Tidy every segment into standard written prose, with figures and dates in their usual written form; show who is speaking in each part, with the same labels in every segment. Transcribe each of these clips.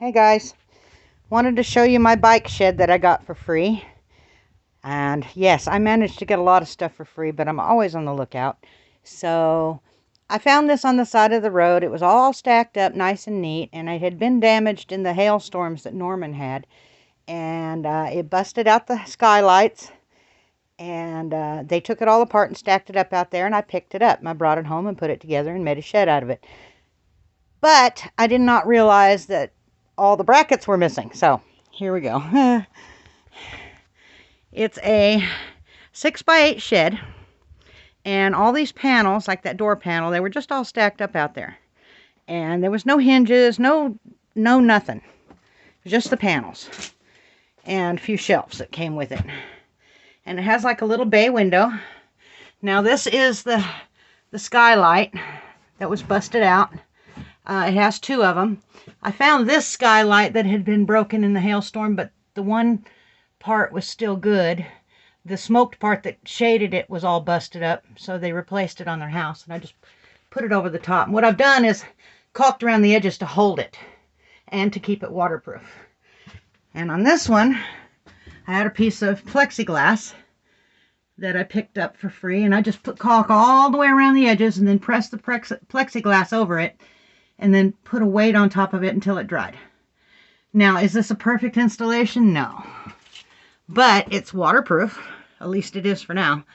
Speaker 1: Hey guys, wanted to show you my bike shed that I got for free. And yes, I managed to get a lot of stuff for free, but I'm always on the lookout. So I found this on the side of the road. It was all stacked up nice and neat, and it had been damaged in the hailstorms that Norman had. And it busted out the skylights, and they took it all apart and stacked it up out there, and I picked it up. And I brought it home and put it together and made a shed out of it. But I did not realize that all the brackets were missing. So here we go. It's a 6x8 shed, and all these panels, like that door panel, they were just all stacked up out there. And there was no hinges, no nothing. Just the panels and a few shelves that came with it. And it has like a little bay window. Now this is the skylight that was busted out. It has two of them. I found this skylight that had been broken in the hailstorm, but the one part was still good. The smoked part that shaded it was all busted up, so they replaced it on their house, and I just put it over the top. And what I've done is caulked around the edges to hold it and to keep it waterproof. And on this one, I had a piece of plexiglass that I picked up for free, and I just put caulk all the way around the edges and then pressed the plexiglass over it and then put a weight on top of it until it dried. Now, is this a perfect installation? No. But it's waterproof. At least it is for now.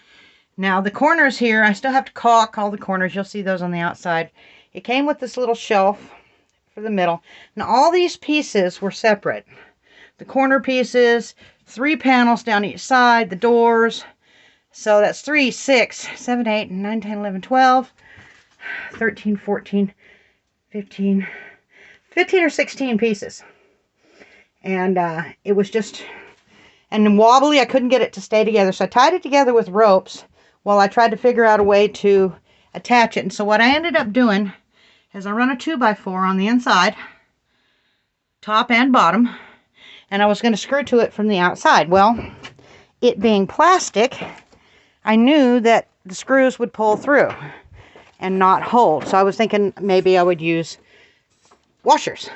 Speaker 1: Now, the corners here, I still have to caulk all the corners. You'll see those on the outside. It came with this little shelf for the middle. Now, all these pieces were separate. The corner pieces, 3 panels down each side, the doors. So that's 3, 6, 7, 8, 9, 10, 11, 12, 13, 14, 15 or 16 pieces. And it was just, and wobbly. I couldn't get it to stay together. So I tied it together with ropes while I tried to figure out a way to attach it. And so what I ended up doing is I run a 2x4 on the inside, top and bottom, and I was going to screw to it from the outside. Well, it being plastic, I knew that the screws would pull through and not hold. So I was thinking maybe I would use washers.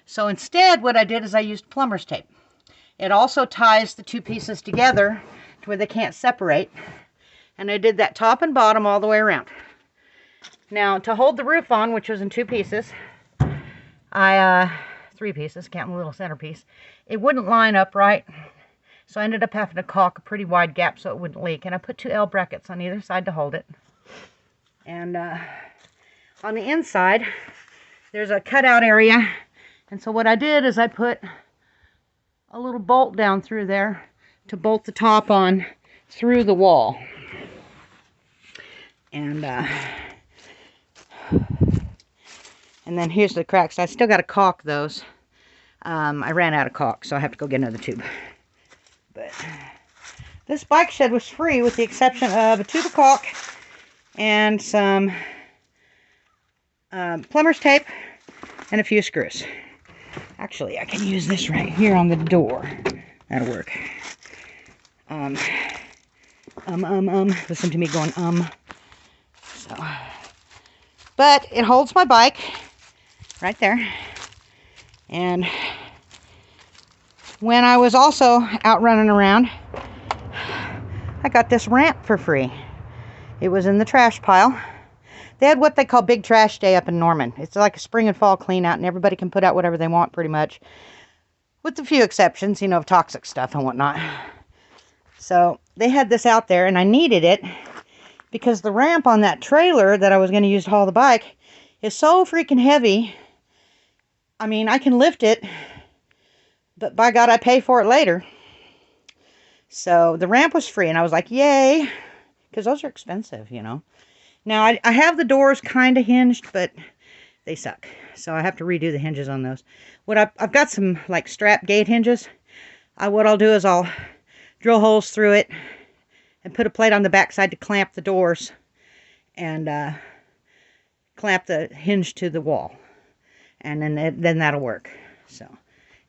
Speaker 1: So instead, what I did is I used plumber's tape. It also ties the two pieces together to where they can't separate. And I did that top and bottom all the way around. Now, to hold the roof on, which was in 2 pieces, 3 pieces, counting the little centerpiece, it wouldn't line up right. So I ended up having to caulk a pretty wide gap so it wouldn't leak. And I put 2 L brackets on either side to hold it. And on the inside, there's a cutout area. And so what I did is I put a little bolt down through there to bolt the top on through the wall. And then here's the cracks. I still got to caulk those. I ran out of caulk, so I have to go get another tube. But this bike shed was free with the exception of a tube of caulk and some plumber's tape and a few screws. Actually, I can use this right here on the door. That'll work. Listen to me going, So. But it holds my bike right there. And when I was also out running around, I got this ramp for free. It was in the trash pile. They had what they call Big Trash Day up in Norman. It's like a spring and fall clean out, and everybody can put out whatever they want pretty much. With a few exceptions, of toxic stuff and whatnot. So they had this out there, and I needed it because the ramp on that trailer that I was going to use to haul the bike is so freaking heavy. I mean, I can lift it, but by God, I pay for it later. So the ramp was free, and I was like, yay, because those are expensive, Now, I have the doors kind of hinged, but they suck. So I have to redo the hinges on those. I've got some, like, strap gate hinges. What I'll do is I'll drill holes through it and put a plate on the backside to clamp the doors and clamp the hinge to the wall. And then that'll work. So,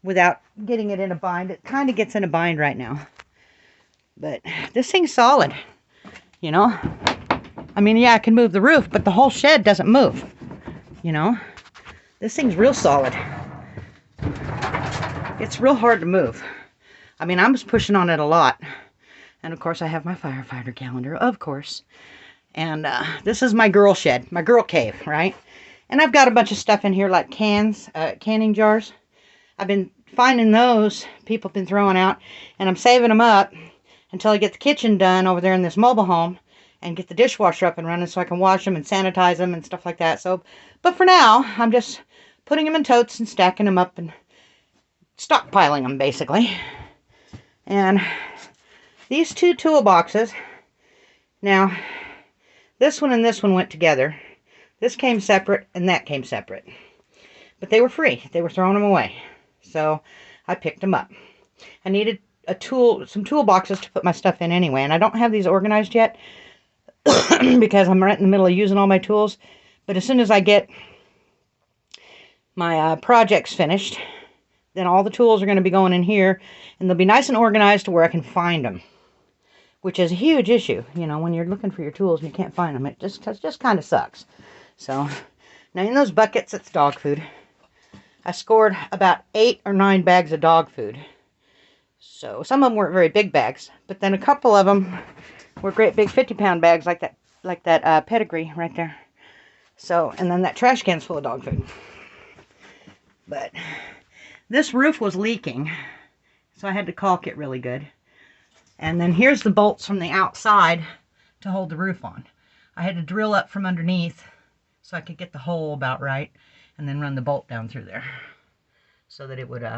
Speaker 1: without getting it in a bind. It kind of gets in a bind right now. But this thing's solid, I mean, yeah, I can move the roof, but the whole shed doesn't move, This thing's real solid. it's real hard to move. I mean, I was pushing on it a lot. And of course I have my firefighter calendar, of course. And this is my girl shed, my girl cave, right? And I've got a bunch of stuff in here like cans, canning jars. I've been finding those people have been throwing out, and I'm saving them up until I get the kitchen done over there in this mobile home and get the dishwasher up and running so I can wash them and sanitize them and stuff like that. So, but for now, I'm just putting them in totes and stacking them up and stockpiling them basically. And these two toolboxes, now this one and this one went together. This came separate and that came separate. But they were free. They were throwing them away. So I picked them up. I needed some toolboxes to put my stuff in anyway. And I don't have these organized yet because I'm right in the middle of using all my tools. But as soon as I get my projects finished, then all the tools are going to be going in here. And they'll be nice and organized to where I can find them. Which is a huge issue, you know, when you're looking for your tools and you can't find them. It just kind of sucks. So, now in those buckets, it's dog food. I scored about 8 or 9 bags of dog food. So, some of them weren't very big bags. But then a couple of them were great big 50-pound bags like that pedigree right there. So, and then that trash can's full of dog food. But this roof was leaking. So I had to caulk it really good. And then here's the bolts from the outside to hold the roof on. I had to drill up from underneath so I could get the hole about right and then run the bolt down through there so that it would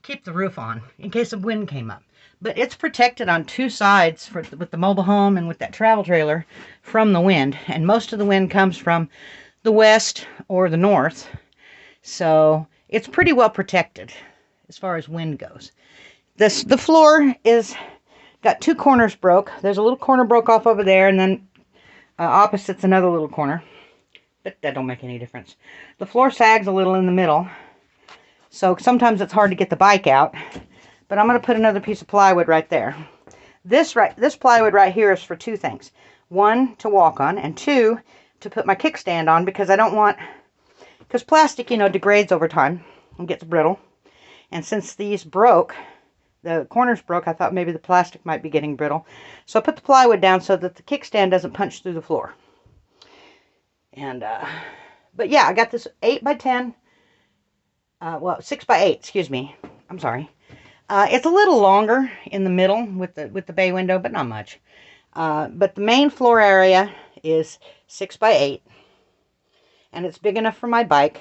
Speaker 1: keep the roof on in case the wind came up. But it's protected on 2 sides with the mobile home and with that travel trailer from the wind. And most of the wind comes from the west or the north. So it's pretty well protected as far as wind goes. The floor is got 2 corners broke. There's a little corner broke off over there, and then opposite's another little corner. But that don't make any difference. The floor sags a little in the middle, so sometimes it's hard to get the bike out. But I'm going to put another piece of plywood right there. This plywood right here is for 2 things. 1, to walk on, and 2, to put my kickstand on, because I don't want... Because plastic, you know, degrades over time and gets brittle. And since these broke... The corners broke, I thought maybe the plastic might be getting brittle. So I put the plywood down so that the kickstand doesn't punch through the floor. And, but yeah, I got this 8 by 10. Well, 6 by 8, excuse me. I'm sorry. It's a little longer in the middle with the bay window, but not much. But the main floor area is 6 by 8. And it's big enough for my bike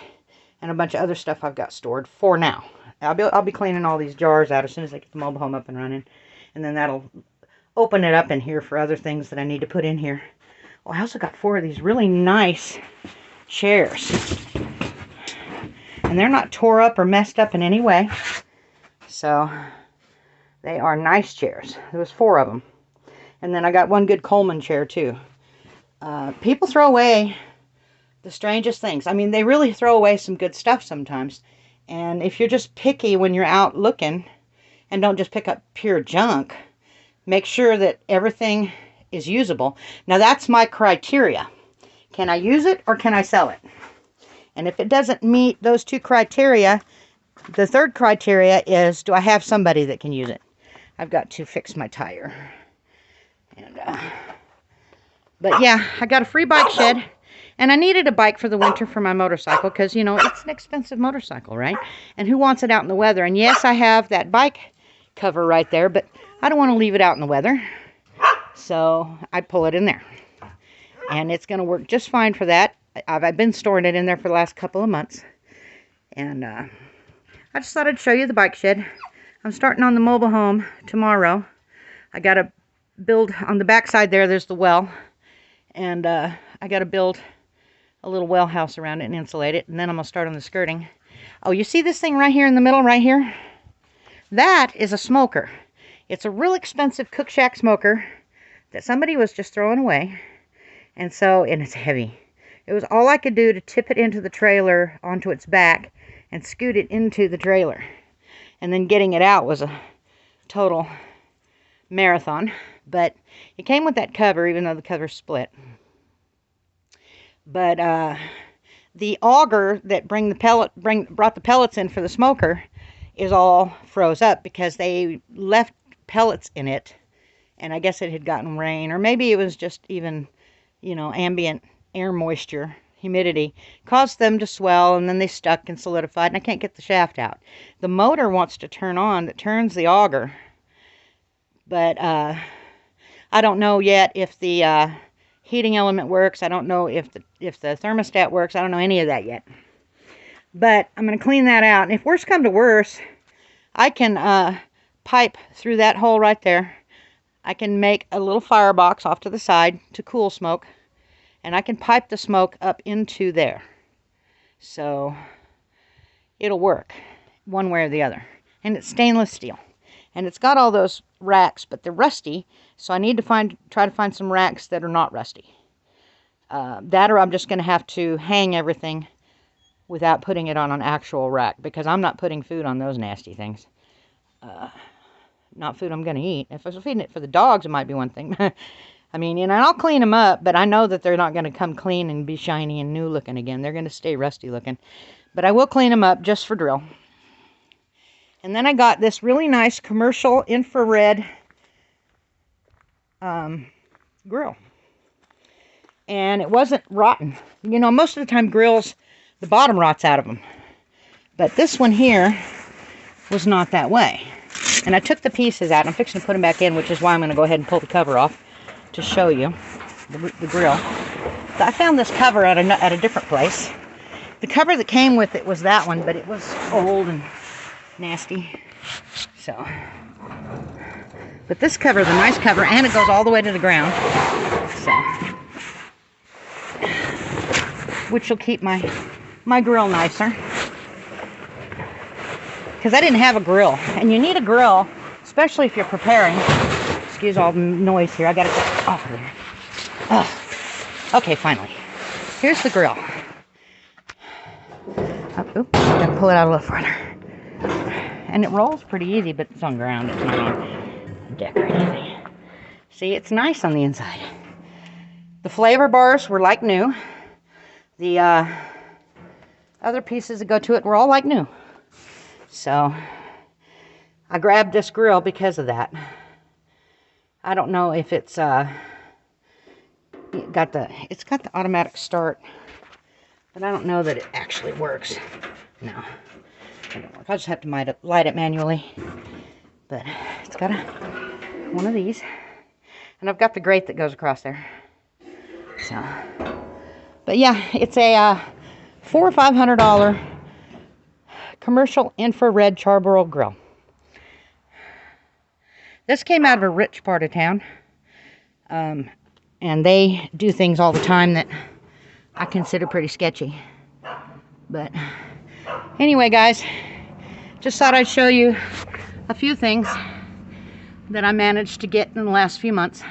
Speaker 1: and a bunch of other stuff I've got stored for now. I'll be cleaning all these jars out as soon as I get the mobile home up and running. And then that'll open it up in here for other things that I need to put in here. Oh, I also got 4 of these really nice chairs. And they're not tore up or messed up in any way. So, they are nice chairs. There was 4 of them. And then I got 1 good Coleman chair too. People throw away the strangest things. I mean, they really throw away some good stuff sometimes. And if you're just picky when you're out looking and don't just pick up pure junk, make sure that everything is usable. Now that's my criteria. Can I use it or can I sell it? And if it doesn't meet those 2 criteria, the 3rd criteria is, do I have somebody that can use it? I've got to fix my tire. And but yeah, I got a free bike shed. And I needed a bike for the winter for my motorcycle because, you know, it's an expensive motorcycle, right? And who wants it out in the weather? And yes, I have that bike cover right there, but I don't want to leave it out in the weather. So I pull it in there. And it's going to work just fine for that. I've been storing it in there for the last couple of months. And I just thought I'd show you the bike shed. I'm starting on the mobile home tomorrow. I got to build on the back side there. There's the well. And I got to build a little well house around it and insulate it. And then I'm going to start on the skirting. Oh, you see this thing right here in the middle, right here? That is a smoker. It's a real expensive Cook Shack smoker that somebody was just throwing away. And it's heavy. It was all I could do to tip it into the trailer onto its back and scoot it into the trailer. And then getting it out was a total marathon. But it came with that cover, even though the cover's split. But the auger that brought the pellets in for the smoker is all froze up because they left pellets in it, and I guess it had gotten rain, or maybe it was just even, you know, ambient air moisture, humidity, caused them to swell, and then they stuck and solidified, and I can't get the shaft out. The motor wants to turn on that turns the auger, but I don't know yet if the heating element works. I don't know if the thermostat works. I don't know any of that yet. But I'm going to clean that out. And if worse come to worse, I can pipe through that hole right there. I can make a little firebox off to the side to cool smoke. And I can pipe the smoke up into there. So it'll work one way or the other. And it's stainless steel. And it's got all those racks, but they're rusty. So I need to try to find some racks that are not rusty. That, or I'm just going to have to hang everything without putting it on an actual rack, because I'm not putting food on those nasty things. Not food I'm going to eat. If I was feeding it for the dogs, it might be one thing. I mean, you know, and I'll clean them up, but I know that they're not going to come clean and be shiny and new looking again. They're going to stay rusty looking. But I will clean them up just for drill. And then I got this really nice commercial infrared grill. And it wasn't rotten. You know, most of the time grills, the bottom rots out of them. But this one here was not that way. And I took the pieces out. I'm fixing to put them back in, which is why I'm going to go ahead and pull the cover off to show you the grill. So I found this cover at a different place. The cover that came with it was that one, but it was old and nasty. So, but this cover is a nice cover, and it goes all the way to the ground. So, which will keep my grill nicer. Because I didn't have a grill, and you need a grill, especially if you're preparing. Excuse all the noise here. I got to get off of there. Okay, finally. Here's the grill. Oops, got to pull it out a little further. And it rolls pretty easy, but it's on ground. It's not on deck or anything. See, it's nice on the inside. The flavor bars were like new. The other pieces that go to it were all like new. So I grabbed this grill because of that. I don't know if it's got the automatic start, but I don't know that it actually works. No, it don't work. I'll just have to light it manually. But it's got one of these, and I've got the grate that goes across there. So, but yeah, it's a $400 or $500 commercial infrared charbroil grill. This came out of a rich part of town, and they do things all the time that I consider pretty sketchy. But anyway, guys, just thought I'd show you a few things that I managed to get in the last few months.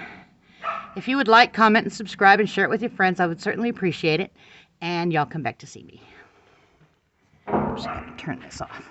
Speaker 1: If you would like, comment, and subscribe, and share it with your friends, I would certainly appreciate it. And y'all come back to see me. I'm just going to turn this off.